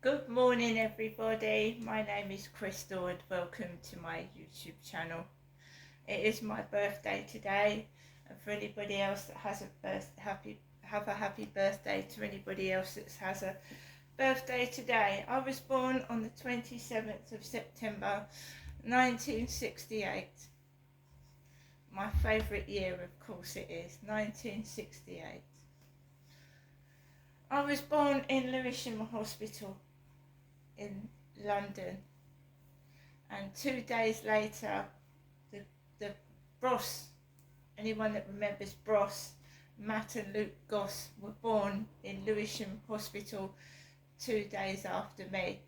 Good morning, everybody. My name is Crystal, and welcome to my YouTube channel. It is my birthday today, and for anybody else that has have a happy birthday to anybody else that has a birthday today. I was born on the 27th of September 1968. My favourite year, of course it is, 1968. I was born in Lewisham Hospital in London, and 2 days later the Bros, anyone that remembers Bros, Matt and Luke Goss were born in Lewisham Hospital 2 days after me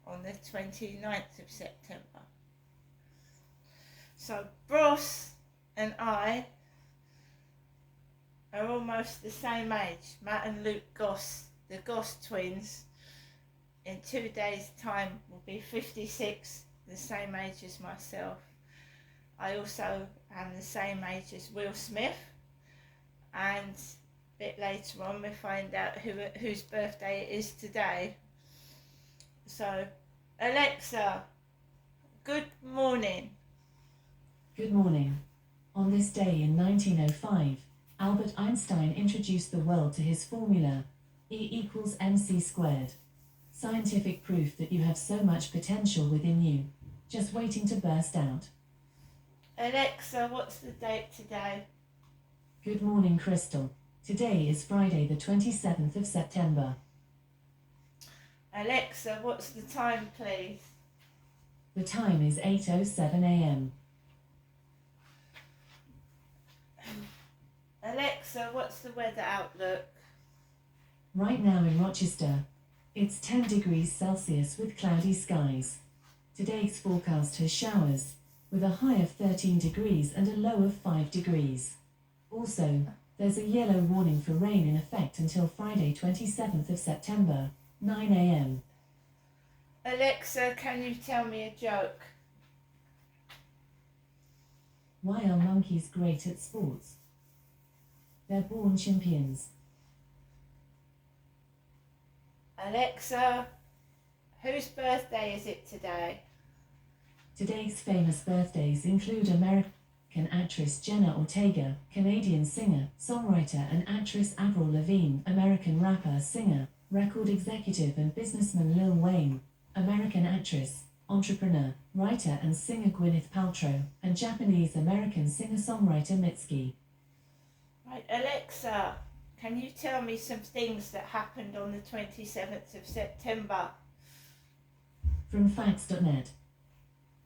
on the 29th of September. So Bros and I are almost the same age. Matt and Luke Goss, the Goss twins, in 2 days' time will be 56, the same age as myself. I also am the same age as Will Smith, and a bit later on we find out whose birthday it is today. So, Alexa, good morning. Good morning. On this day in 1905, Albert Einstein introduced the world to his formula, E=mc². Scientific proof that you have so much potential within you, just waiting to burst out. Alexa, what's the date today? Good morning, Crystal. Today is Friday the 27th of September. Alexa, what's the time, please? The time is 8:07 a.m. Alexa, what's the weather outlook? Right now in Rochester, it's 10 degrees Celsius with cloudy skies. Today's forecast has showers, with a high of 13 degrees and a low of 5 degrees. Also, there's a yellow warning for rain in effect until Friday 27th of September, 9 a.m. Alexa, can you tell me a joke? Why are monkeys great at sports? They're born champions. Alexa, whose birthday is it today? Today's famous birthdays include American actress Jenna Ortega, Canadian singer, songwriter and actress Avril Lavigne, American rapper, singer, record executive and businessman Lil Wayne, American actress, entrepreneur, writer and singer Gwyneth Paltrow, and Japanese-American singer-songwriter Mitski. Right, Alexa, can you tell me some things that happened on the 27th of September? From facts.net.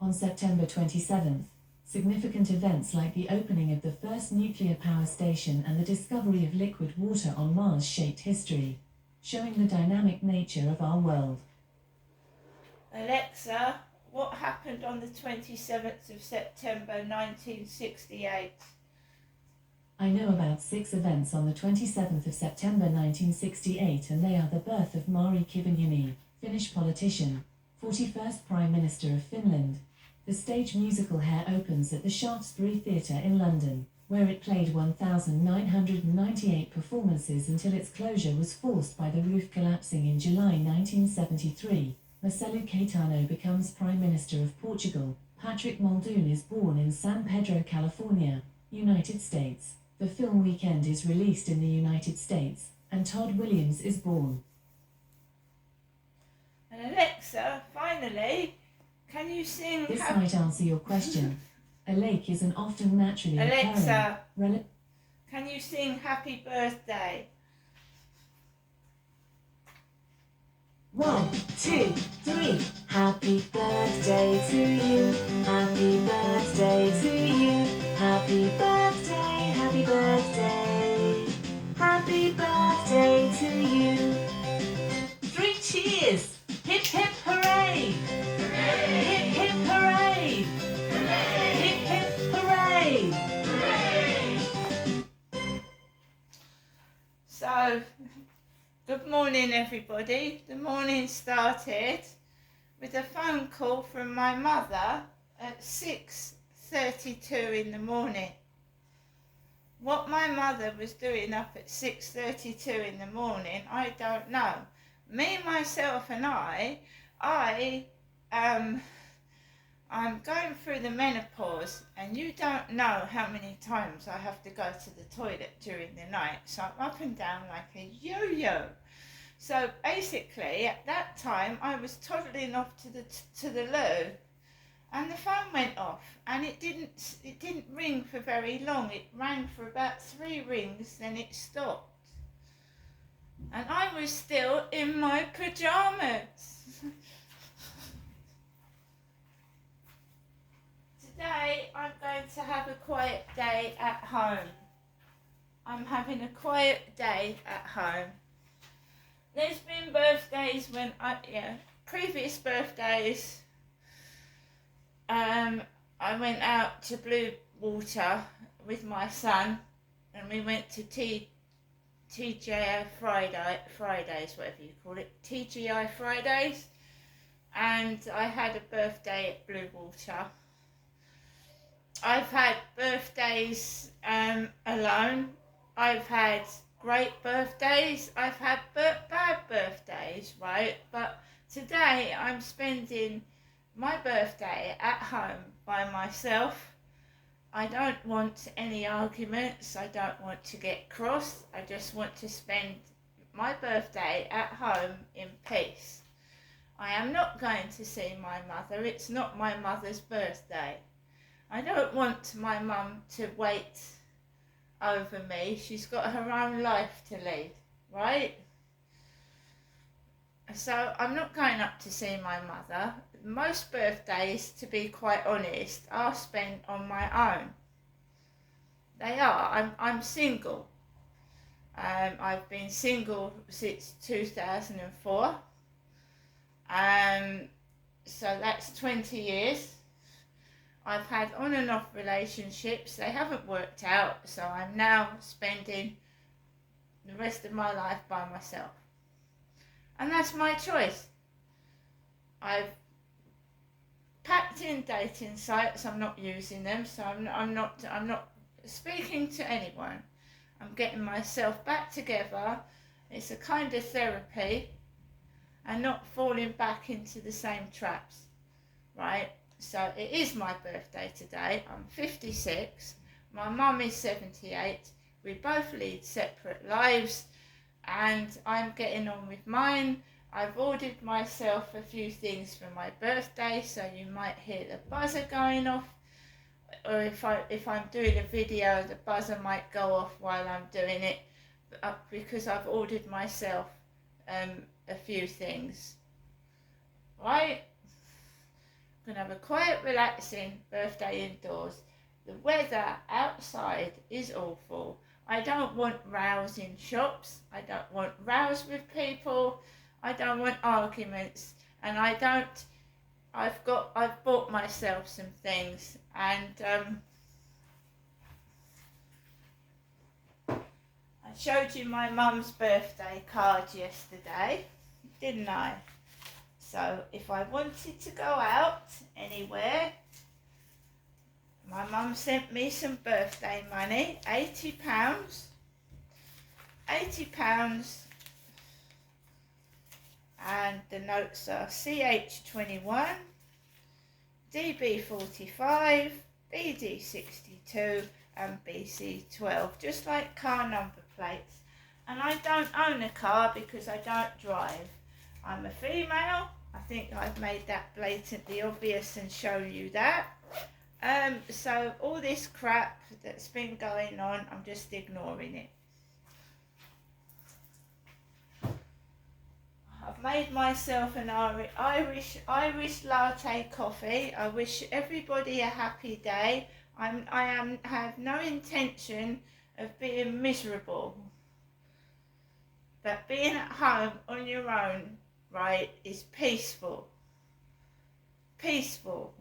On September 27th, significant events like the opening of the first nuclear power station and the discovery of liquid water on Mars shaped history, showing the dynamic nature of our world. Alexa, what happened on the 27th of September 1968? I know about 6 events on the 27th of September 1968, and they are the birth of Mari Kiviniemi, Finnish politician, 41st Prime Minister of Finland. The stage musical Hair opens at the Shaftesbury Theatre in London, where it played 1,998 performances until its closure was forced by the roof collapsing in July 1973. Marcelo Caetano becomes Prime Minister of Portugal. Patrick Muldoon is born in San Pedro, California, United States. The film Weekend is released in the United States, and Todd Williams is born. And Alexa, finally, can you sing... This might answer your question. A lake is an often naturally Alexa, occurring... can you sing Happy Birthday? 1, 2, 3. Happy birthday to you. Happy birthday to you. Happy birthday, happy birthday. Happy birthday to you. 3 cheers. Hip hip hooray. Hooray. Hip hip hooray. Hooray. Hip hip hooray. Hooray. So, good morning, everybody. The morning started with a phone call from my mother at 6:32 in the morning. What my mother was doing up at 6:32 in the morning, I don't know. me, myself and I'm going through the menopause, and you don't know how many times I have to go to the toilet during the night. So I'm up and down like a yo-yo. So basically, at that time, I was toddling off to the loo, and the phone went off, and it didn't ring for very long. It rang for about 3 rings, then it stopped, and I was still in my pajamas. Today I'm going to have a quiet day at home. I'm having a quiet day at home. There's been birthdays when previous birthdays, I went out to Blue Water with my son, and we went to TGI Fridays, whatever you call it, TGI Fridays, and I had a birthday at Blue Water. I've had birthdays alone. I've had great birthdays. I've had bad birthdays, right? But today I'm spending my birthday at home by myself. I don't want any arguments. I don't want to get cross. I just want to spend my birthday at home in peace. I am not going to see my mother. It's not my mother's birthday. I don't want my mum to wait over me. She's got her own life to lead, right? So I'm not going up to see my mother. Most birthdays, to be quite honest, are spent on my own. They are. I'm single. I've been single since 2004. So that's 20 years. I've had on and off relationships. They haven't worked out, so I'm now spending the rest of my life by myself. And that's my choice. I've packed in dating sites. I'm not using them, so I'm not speaking to anyone. I'm getting myself back together. It's a kind of therapy, and not falling back into the same traps, right? So it is my birthday today. I'm 56. My mum is 78. We both lead separate lives, and I'm getting on with mine. I've ordered myself a few things for my birthday, so you might hear the buzzer going off, or if I'm doing a video, the buzzer might go off while I'm doing it, because I've ordered myself a few things, right? I'm going to have a quiet, relaxing birthday indoors. The weather outside is awful. I don't want rows in shops. I don't want rows with people. I don't want arguments. And I've bought myself some things, and I showed you my mum's birthday card yesterday, didn't I? So if I wanted to go out anywhere, my mum sent me some birthday money, £80. £80, and the notes are CH21, DB45, BD62 and BC12, just like car number plates. And I don't own a car because I don't drive. I'm a female. I think I've made that blatantly obvious and shown you that. So all this crap that's been going on, I'm just ignoring it. I've made myself an Irish latte coffee. I wish everybody a happy day. I have no intention of being miserable. But being at home on your own, right, is peaceful. Peaceful.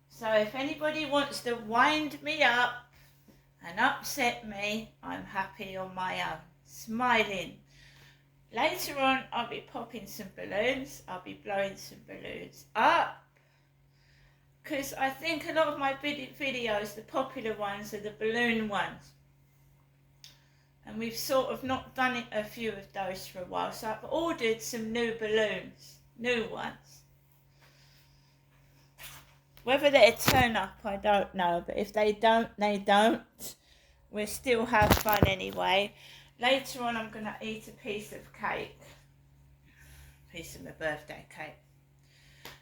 So if anybody wants to wind me up and upset me, I'm happy on my own, smiling. Later on, I'll be popping some balloons. I'll be blowing some balloons up. because I think a lot of my videos, the popular ones, are the balloon ones. And we've sort of not done it, a few of those for a while. So I've ordered some new balloons, new ones. Whether they'll turn up, I don't know. But if they don't, they don't. We'll still have fun anyway. Later on, I'm going to eat a piece of cake. Piece of my birthday cake.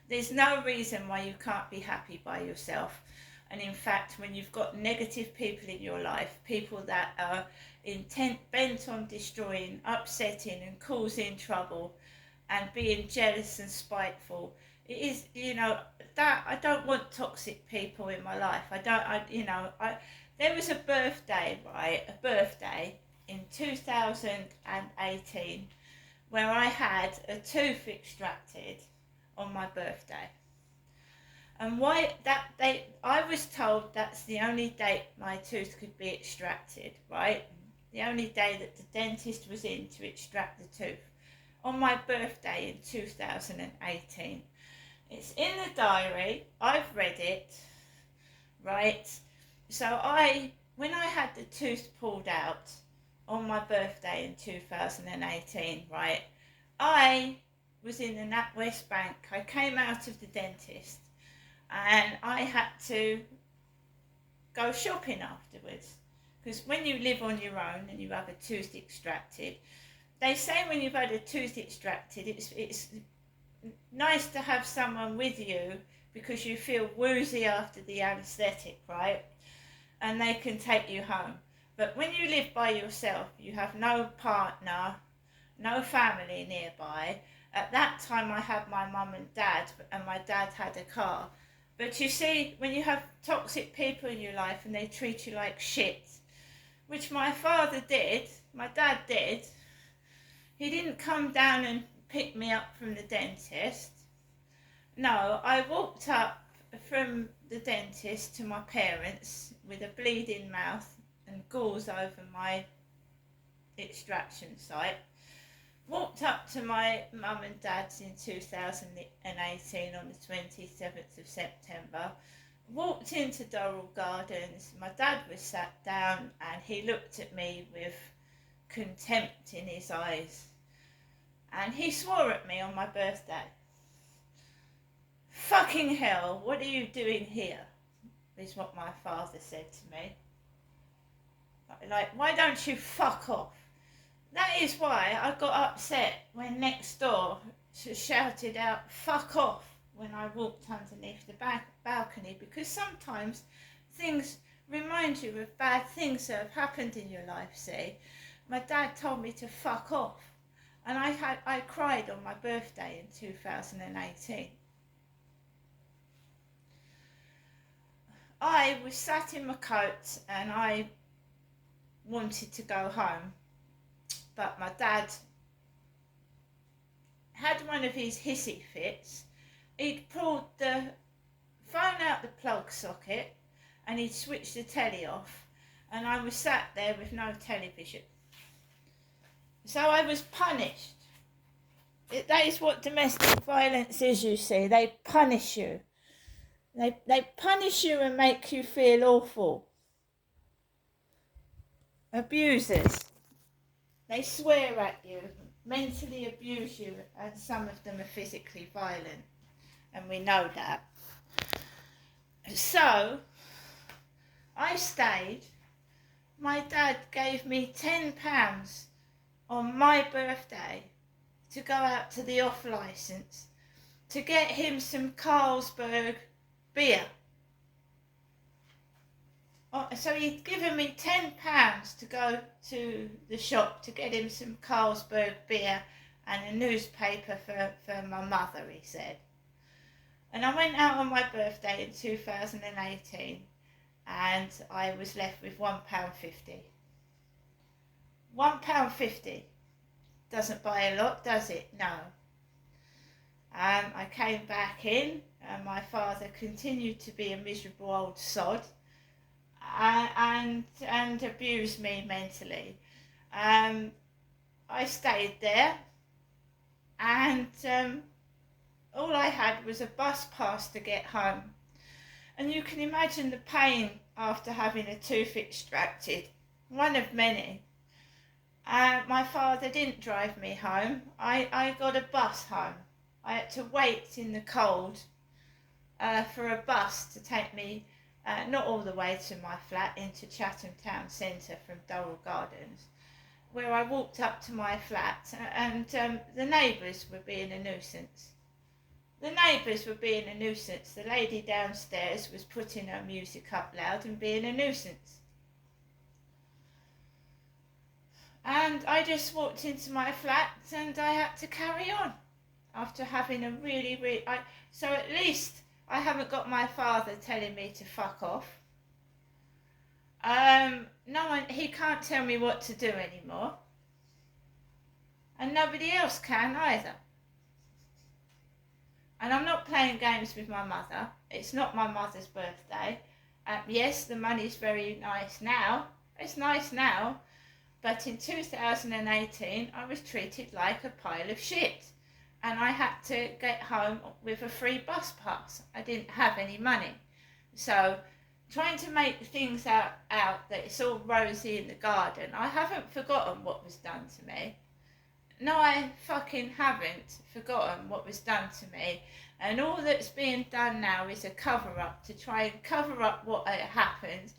There's no reason why you can't be happy by yourself. And in fact, when you've got negative people in your life, people that are bent on destroying, upsetting and causing trouble and being jealous and spiteful, it is, that I don't want toxic people in my life. There was a birthday in 2018 where I had a tooth extracted on my birthday. And I was told that's the only date my tooth could be extracted, right? The only day that the dentist was in to extract the tooth. On my birthday in 2018. It's in the diary, I've read it, right? So when I had the tooth pulled out on my birthday in 2018, right? I was in the NatWest Bank. I came out of the dentist and I had to go shopping afterwards. Because when you live on your own and you have a tooth extracted, they say when you've had a tooth extracted, it's nice to have someone with you because you feel woozy after the anaesthetic, right? And they can take you home. But when you live by yourself, you have no partner, no family nearby. At that time I had my mum and dad, and my dad had a car. But you see, when you have toxic people in your life and they treat you like shit, which my father did, my dad did, he didn't come down and pick me up from the dentist. No, I walked up from the dentist to my parents with a bleeding mouth and gauze over my extraction site. Walked up to my mum and dad's in 2018 on the 27th of September. Walked into Doral Gardens. My dad was sat down and he looked at me with contempt in his eyes. And he swore at me on my birthday. Fucking hell, what are you doing here? Is what my father said to me. Like, why don't you fuck off? That is why I got upset when next door shouted out, fuck off, when I walked underneath the balcony, because sometimes things remind you of bad things that have happened in your life, see. My dad told me to fuck off, and I cried on my birthday in 2018. I was sat in my coat and I wanted to go home, but my dad had one of his hissy fits. He'd pulled the phone out the plug socket and he'd switched the telly off, and I was sat there with no television. So I was punished. That is what domestic violence is, you see. They punish you. They punish you and make you feel awful. Abusers. They swear at you, mentally abuse you, and some of them are physically violent. And we know that. So, I stayed. My dad gave me £10 on my birthday to go out to the off licence to get him some Carlsberg beer. So he'd given me £10 to go to the shop to get him some Carlsberg beer and a newspaper for my mother, he said. And I went out on my birthday in 2018 and I was left with £1.50. £1.50 doesn't buy a lot, does it? No. I came back in and my father continued to be a miserable old sod and abused me mentally. I stayed there and all I had was a bus pass to get home. And you can imagine the pain after having a tooth extracted, one of many. My father didn't drive me home. I got a bus home. I had to wait in the cold for a bus to take me not all the way to my flat, into Chatham Town Centre from Durrell Gardens, where I walked up to my flat, and the neighbours were being a nuisance. The neighbours were being a nuisance. The lady downstairs was putting her music up loud and being a nuisance. And I just walked into my flat and I had to carry on after having a really... So at least I haven't got my father telling me to fuck off. No one, he can't tell me what to do anymore. And nobody else can either. And I'm not playing games with my mother. It's not my mother's birthday. Yes, the money's very nice now. It's nice now. But in 2018, I was treated like a pile of shit. And I had to get home with a free bus pass. I didn't have any money. So, trying to make things out that it's all rosy in the garden, I haven't forgotten what was done to me. No, I fucking haven't forgotten what was done to me. And all that's being done now is a cover-up to try and cover up what happened.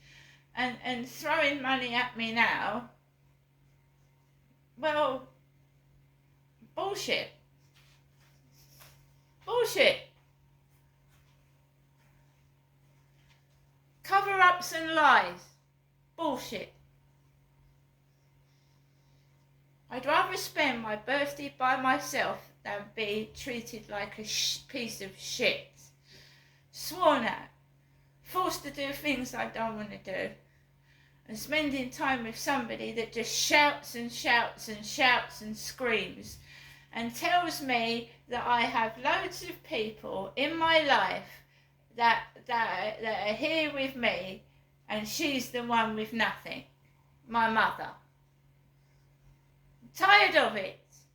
And throwing money at me now, well, bullshit. Bullshit. Cover-ups and lies. Bullshit. I'd rather spend my birthday by myself than be treated like a piece of shit. Sworn at. Forced to do things I don't want to do. And spending time with somebody that just shouts and shouts and shouts and screams and tells me that I have loads of people in my life that are here with me, and she's the one with nothing. My mother. Tired of it.